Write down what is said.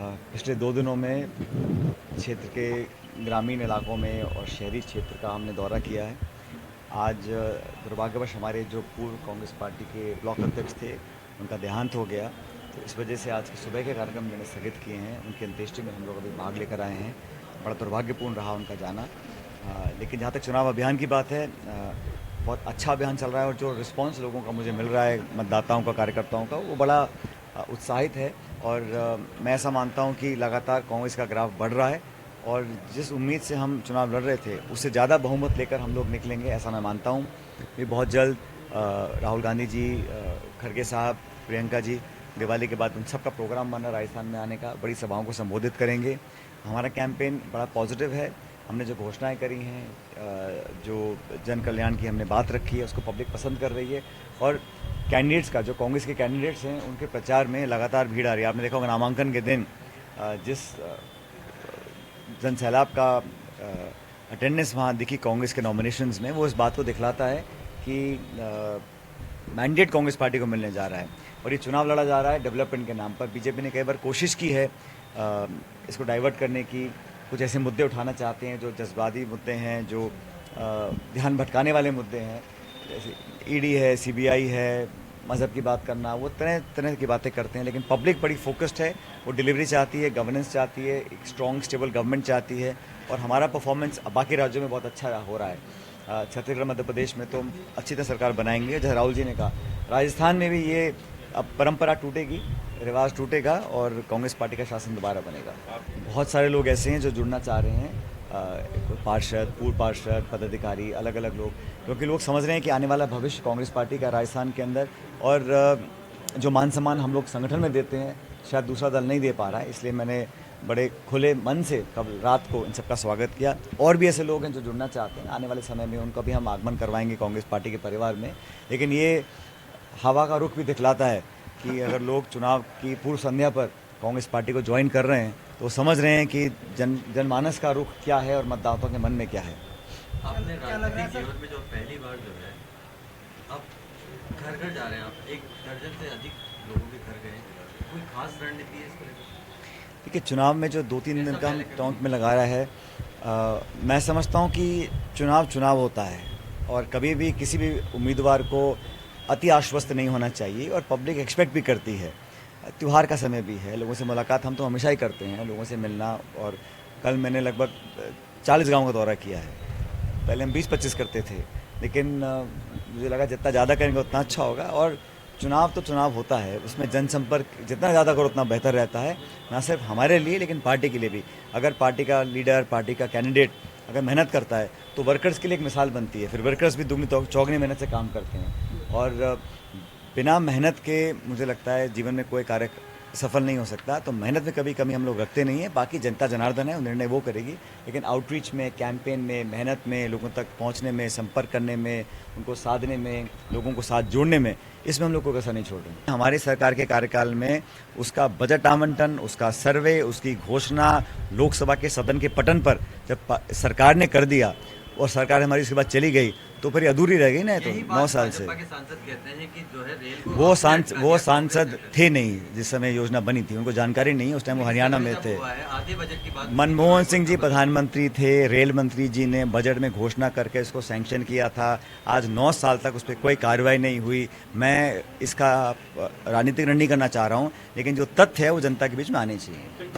पिछले 2 दिनों में क्षेत्र के ग्रामीण इलाकों में और शहरी क्षेत्र का हमने दौरा किया है। आज दुर्भाग्यवश हमारे जो पूर्व कांग्रेस पार्टी के ब्लॉक अध्यक्ष थे, उनका देहांत हो गया। तो इस वजह से आज के सुबह के कार्यक्रम मैंने स्थगित किए हैं। उनकी अंत्येष्टि में हम लोग अभी भाग लेकर आए हैं। बड़ा दुर्भाग्यपूर्ण रहा उनका जाना। लेकिन जहाँ तक चुनाव अभियान की बात है, बहुत अच्छा अभियान चल रहा है और जो रिस्पांस लोगों का मुझे मिल रहा है, मतदाताओं का, कार्यकर्ताओं का, वो बड़ा उत्साहित है। और मैं ऐसा मानता हूं कि लगातार कांग्रेस का ग्राफ बढ़ रहा है और जिस उम्मीद से हम चुनाव लड़ रहे थे, उससे ज़्यादा बहुमत लेकर हम लोग निकलेंगे, ऐसा मैं मानता हूं। ये बहुत जल्द राहुल गांधी जी, खड़गे साहब, प्रियंका जी, दिवाली के बाद उन सब का प्रोग्राम बना राजस्थान में आने का, बड़ी सभाओं को संबोधित करेंगे। हमारा कैंपेन बड़ा पॉजिटिव है। हमने जो घोषणाएं करी हैं, जो जन कल्याण की हमने बात रखी है, उसको पब्लिक पसंद कर रही है। और कैंडिडेट्स का, जो कांग्रेस के कैंडिडेट्स हैं, उनके प्रचार में लगातार भीड़ आ रही है। आपने देखा होगा नामांकन के दिन जिस जन सैलाब का अटेंडेंस वहाँ दिखी कांग्रेस के नॉमिनेशंस में, वो इस बात को दिखलाता है कि मैंडेट कांग्रेस पार्टी को मिलने जा रहा है और ये चुनाव लड़ा जा रहा है डेवलपमेंट के नाम पर। बीजेपी ने कई बार कोशिश की है इसको डाइवर्ट करने की, कुछ ऐसे मुद्दे उठाना चाहते हैं जो जज्बाती मुद्दे हैं, जो ध्यान भटकाने वाले मुद्दे हैं, जैसे ईडी है, सीबीआई है, मज़हब की बात करना, वो तरह तरह की बातें करते हैं। लेकिन पब्लिक बड़ी फोकस्ड है, वो डिलीवरी चाहती है, गवर्नेंस चाहती है, एक स्ट्रॉन्ग स्टेबल गवर्नमेंट चाहती है। और हमारा परफॉर्मेंस बाकी राज्यों में बहुत अच्छा हो रहा है। छत्तीसगढ़, मध्य प्रदेश में तो हम अच्छी तरह सरकार बनाएंगे। जैसे राहुल जी ने कहा, राजस्थान में भी ये अब परंपरा टूटेगी, रिवाज टूटेगा और कांग्रेस पार्टी का शासन दोबारा बनेगा। बहुत सारे लोग ऐसे हैं जो जुड़ना चाह रहे हैं, पार्षद, पूर्व पार्षद, पदाधिकारी, अलग अलग लोग, क्योंकि लोग समझ रहे हैं कि आने वाला भविष्य कांग्रेस पार्टी का राजस्थान के अंदर, और जो मान सम्मान हम लोग संगठन में देते हैं, शायद दूसरा दल नहीं दे पा रहा है। इसलिए मैंने बड़े खुले मन से कल रात को इन सबका स्वागत किया। और भी ऐसे लोग हैं जो जुड़ना चाहते हैं, आने वाले समय में उनका भी हम आगमन करवाएंगे कांग्रेस पार्टी के परिवार में। लेकिन ये हवा का रुख भी दिखलाता है कि अगर लोग चुनाव की पूर्व संध्या पर कांग्रेस पार्टी को ज्वाइन कर रहे हैं, तो समझ रहे हैं कि जनमानस का रुख क्या है और मतदाताओं के मन में क्या है। आपने राजनीतिक जीवन में जो पहली बार जो है, आप घर घर जा रहे हैं, आप 1 दर्जन से अधिक लोगों के घर गए, कोई खास रणनीति है इसको लेकर? देखिए, चुनाव में जो 2-3 दिन का हम टोंक में लगाया है, मैं समझता हूँ कि चुनाव होता है और कभी भी किसी भी उम्मीदवार को अति आश्वस्त नहीं होना चाहिए और पब्लिक एक्सपेक्ट भी करती है। त्यौहार का समय भी है, लोगों से मुलाकात हम तो हमेशा ही करते हैं, लोगों से मिलना। और कल मैंने लगभग 40 गाँव का दौरा किया है। पहले हम 20-25 करते थे, लेकिन मुझे लगा जितना ज़्यादा करेंगे उतना अच्छा होगा। और चुनाव तो चुनाव होता है, उसमें जनसंपर्क जितना ज़्यादा करो उतना बेहतर रहता है, ना सिर्फ हमारे लिए लेकिन पार्टी के लिए भी। अगर पार्टी का लीडर, पार्टी का कैंडिडेट अगर मेहनत करता है तो वर्कर्स के लिए एक मिसाल बनती है, फिर वर्कर्स भी दुगनी चौगनी मेहनत से काम करते हैं। और बिना मेहनत के मुझे लगता है जीवन में कोई कार्य सफल नहीं हो सकता। तो मेहनत में कभी कमी हम लोग रखते नहीं हैं। बाकी जनता जनार्दन है, निर्णय वो करेगी। लेकिन आउटरीच में, कैंपेन में, मेहनत में, लोगों तक पहुंचने में, संपर्क करने में, उनको साधने में, लोगों को साथ जोड़ने में, इसमें हम लोग को कसर नहीं छोड़ रहे हैं। हमारी सरकार के कार्यकाल में उसका बजट आवंटन, उसका सर्वे, उसकी घोषणा लोकसभा के सदन के पटन पर जब सरकार ने कर दिया और सरकार हमारी इसके बाद चली गई, तो फिर अधूरी रह गई ना। तो 9 साल से सांसद कहते हैं कि जो है रेल को वो सांसद थे नहीं जिस समय योजना बनी थी, उनको जानकारी नहीं है। उस टाइम वो हरियाणा में थे। आधे बजट की बात, मनमोहन सिंह जी प्रधानमंत्री थे, रेल मंत्री जी ने बजट में घोषणा करके इसको सैंक्शन किया था। आज 9 साल तक उस पर कोई कार्रवाई नहीं हुई। मैं इसका राजनीतिक नहीं करना चाह रहा हूँ, लेकिन जो तथ्य है वो जनता के बीच में आने चाहिए।